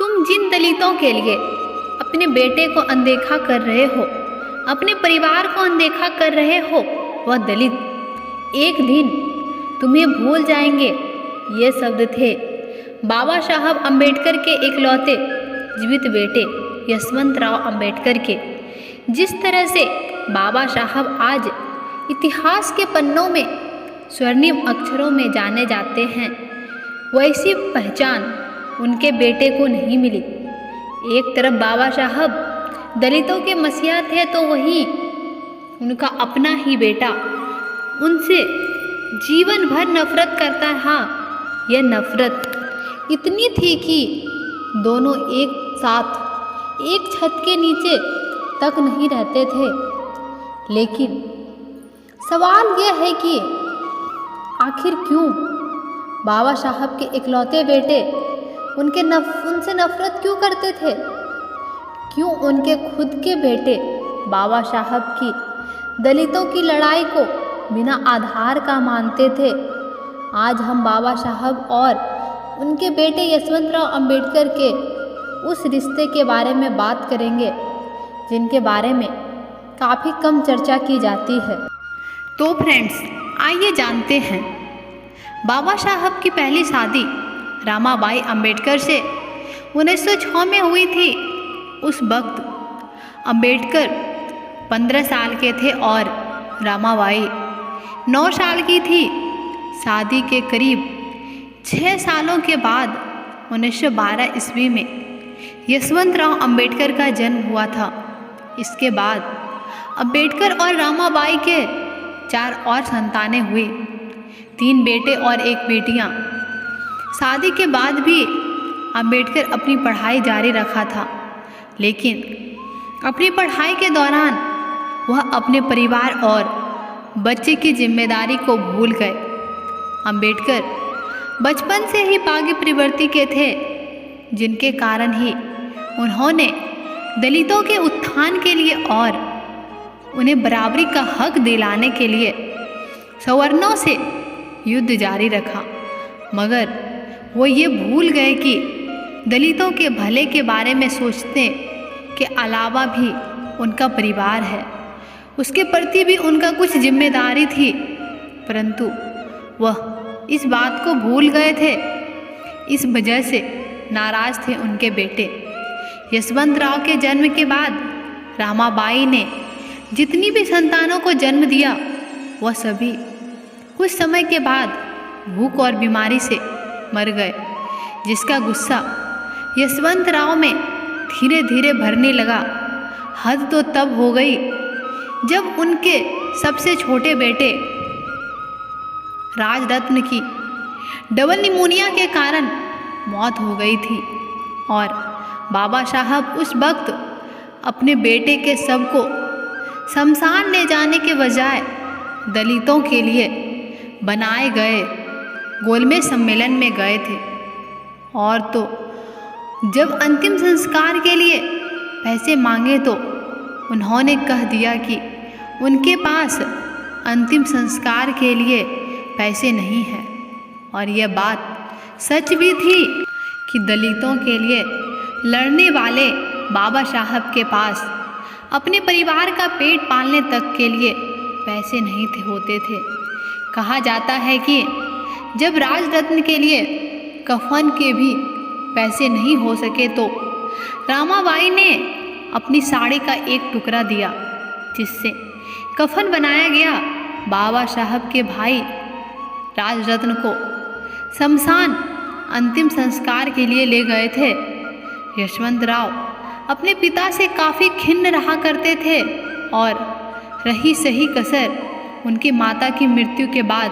तुम जिन दलितों के लिए अपने बेटे को अनदेखा कर रहे हो, अपने परिवार को अनदेखा कर रहे हो, वह दलित एक दिन तुम्हें भूल जाएंगे। ये शब्द थे बाबा साहब अम्बेडकर के इकलौते जीवित बेटे यशवंतराव अम्बेडकर के। जिस तरह से बाबा साहब आज इतिहास के पन्नों में स्वर्णिम अक्षरों में जाने जाते हैं, वैसी पहचान उनके बेटे को नहीं मिली। एक तरफ बाबा साहब दलितों के मसीहा थे, तो वहीं उनका अपना ही बेटा उनसे जीवन भर नफरत करता रहा। यह नफरत इतनी थी कि दोनों एक साथ एक छत के नीचे तक नहीं रहते थे। लेकिन सवाल यह है कि आखिर क्यों बाबा साहब के इकलौते बेटे उनसे नफरत क्यों करते थे? क्यों उनके खुद के बेटे बाबा साहब की दलितों की लड़ाई को बिना आधार का मानते थे? आज हम बाबा साहब और उनके बेटे यशवंतराव अम्बेडकर के उस रिश्ते के बारे में बात करेंगे, जिनके बारे में काफ़ी कम चर्चा की जाती है। तो फ्रेंड्स, आइए जानते हैं। बाबा साहब की पहली शादी रामाबाई अम्बेडकर से 1906 में हुई थी। उस वक्त अम्बेडकर 15 साल के थे और रामाबाई 9 साल की थी। शादी के करीब 6 सालों के बाद 1912 ईस्वी में यशवंतराव अम्बेडकर का जन्म हुआ था। इसके बाद अम्बेडकर और रामाबाई के 4 और संतानें हुई, 3 बेटे और 1 बेटियां। शादी के बाद भी अम्बेडकर अपनी पढ़ाई जारी रखा था, लेकिन अपनी पढ़ाई के दौरान वह अपने परिवार और बच्चे की जिम्मेदारी को भूल गए। अम्बेडकर बचपन से ही बागी प्रवृत्ति के थे, जिनके कारण ही उन्होंने दलितों के उत्थान के लिए और उन्हें बराबरी का हक दिलाने के लिए सवर्णों से युद्ध जारी रखा। मगर वो ये भूल गए कि दलितों के भले के बारे में सोचने के अलावा भी उनका परिवार है, उसके प्रति भी उनका कुछ जिम्मेदारी थी। परंतु वह इस बात को भूल गए थे। इस वजह से नाराज थे उनके बेटे। यशवंतराव के जन्म के बाद रामाबाई ने जितनी भी संतानों को जन्म दिया, वह सभी कुछ समय के बाद भूख और बीमारी से मर गए, जिसका गुस्सा यशवंतराव में धीरे धीरे भरने लगा। हद तो तब हो गई जब उनके सबसे छोटे बेटे राजरत्न की डबल निमोनिया के कारण मौत हो गई थी और बाबा साहब उस वक्त अपने बेटे के शव को शमशान ले जाने के बजाय दलितों के लिए बनाए गए गोलमेज सम्मेलन में गए थे। और तो जब अंतिम संस्कार के लिए पैसे मांगे तो उन्होंने कह दिया कि उनके पास अंतिम संस्कार के लिए पैसे नहीं हैं। और यह बात सच भी थी कि दलितों के लिए लड़ने वाले बाबा साहब के पास अपने परिवार का पेट पालने तक के लिए पैसे नहीं होते थे। कहा जाता है कि जब राजरत्न के लिए कफन के भी पैसे नहीं हो सके तो रामाबाई ने अपनी साड़ी का एक टुकड़ा दिया, जिससे कफन बनाया गया। बाबा साहब के भाई राजरत्न को शमशान अंतिम संस्कार के लिए ले गए थे। यशवंतराव अपने पिता से काफ़ी खिन्न रहा करते थे और रही सही कसर उनकी माता की मृत्यु के बाद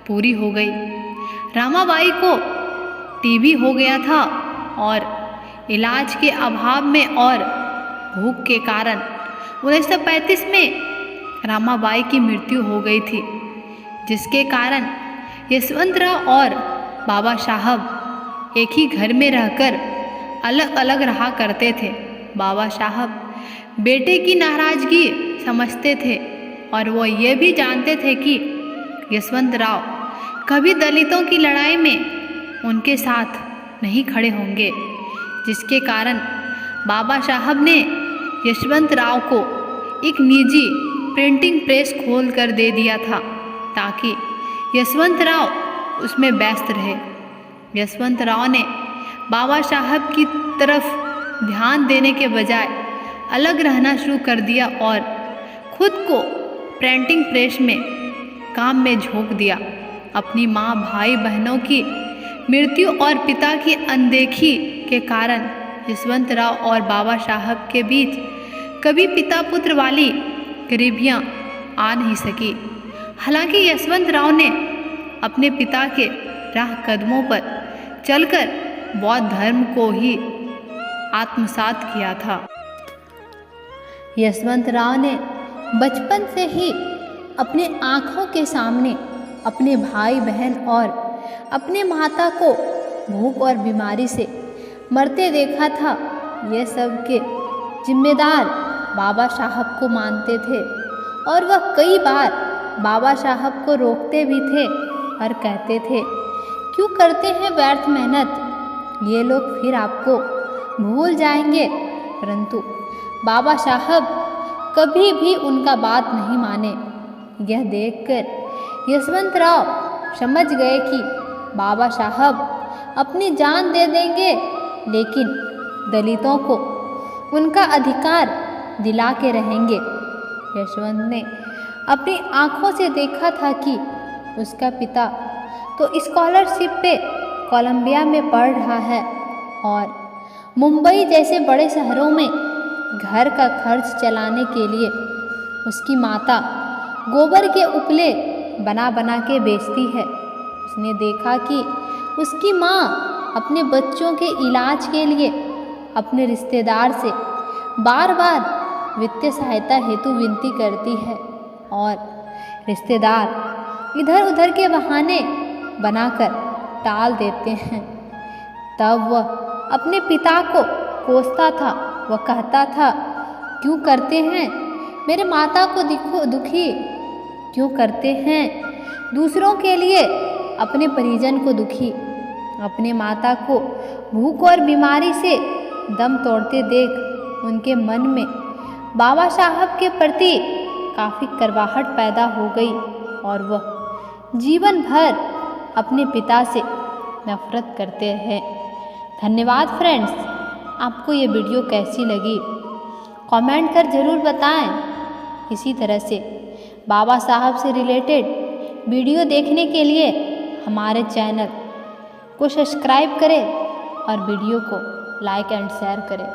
पूरी हो गई। रामाबाई को टीबी हो गया था और इलाज के अभाव में और भूख के कारण 1935 में रामाबाई की मृत्यु हो गई थी, जिसके कारण यशवंतराव और बाबा साहब एक ही घर में रहकर अलग अलग रहा करते थे। बाबा साहब बेटे की नाराज़गी समझते थे और वो ये भी जानते थे कि यशवंतराव कभी दलितों की लड़ाई में उनके साथ नहीं खड़े होंगे। जिसके कारण बाबा साहब ने यशवंत राव को एक निजी प्रिंटिंग प्रेस खोल कर दे दिया था ताकि यशवंत राव उसमें व्यस्त रहे। यशवंत राव ने बाबा साहब की तरफ ध्यान देने के बजाय अलग रहना शुरू कर दिया और खुद को प्रिंटिंग प्रेस में काम में झोंक दिया। अपनी माँ, भाई बहनों की मृत्यु और पिता की अनदेखी के कारण यशवंत राव और बाबा साहब के बीच कभी पिता पुत्र वाली करीबियाँ आ नहीं सकी। हालांकि यशवंत राव ने अपने पिता के राह कदमों पर चलकर बौद्ध धर्म को ही आत्मसात किया था। यशवंत राव ने बचपन से ही अपने आँखों के सामने अपने भाई बहन और अपने माता को भूख और बीमारी से मरते देखा था। ये सब के जिम्मेदार बाबा साहब को मानते थे और वह कई बार बाबा साहब को रोकते भी थे और कहते थे, क्यों करते हैं व्यर्थ मेहनत, ये लोग फिर आपको भूल जाएंगे। परंतु बाबा साहब कभी भी उनका बात नहीं माने। यह देखकर यशवंत राव समझ गए कि बाबा साहब अपनी जान दे देंगे लेकिन दलितों को उनका अधिकार दिला के रहेंगे। यशवंत ने अपनी आँखों से देखा था कि उसका पिता तो स्कॉलरशिप पे कोलंबिया में पढ़ रहा है और मुंबई जैसे बड़े शहरों में घर का खर्च चलाने के लिए उसकी माता गोबर के उपले बना बना के बेचती है। उसने देखा कि उसकी माँ अपने बच्चों के इलाज के लिए अपने रिश्तेदार से बार बार वित्तीय सहायता हेतु विनती करती है और रिश्तेदार इधर उधर के बहाने बनाकर टाल देते हैं। तब वह अपने पिता को कोसता था। वह कहता था, क्यों करते हैं मेरे माता को दुखी, क्यों करते हैं दूसरों के लिए अपने परिजन को दुखी। अपने माता को भूख और बीमारी से दम तोड़ते देख उनके मन में बाबा साहब के प्रति काफ़ी करवाहट पैदा हो गई और वह जीवन भर अपने पिता से नफरत करते हैं। धन्यवाद फ्रेंड्स, आपको ये वीडियो कैसी लगी कमेंट कर ज़रूर बताएं। इसी तरह से बाबा साहब से रिलेटेड वीडियो देखने के लिए हमारे चैनल को सब्सक्राइब करें और वीडियो को लाइक एंड शेयर करें।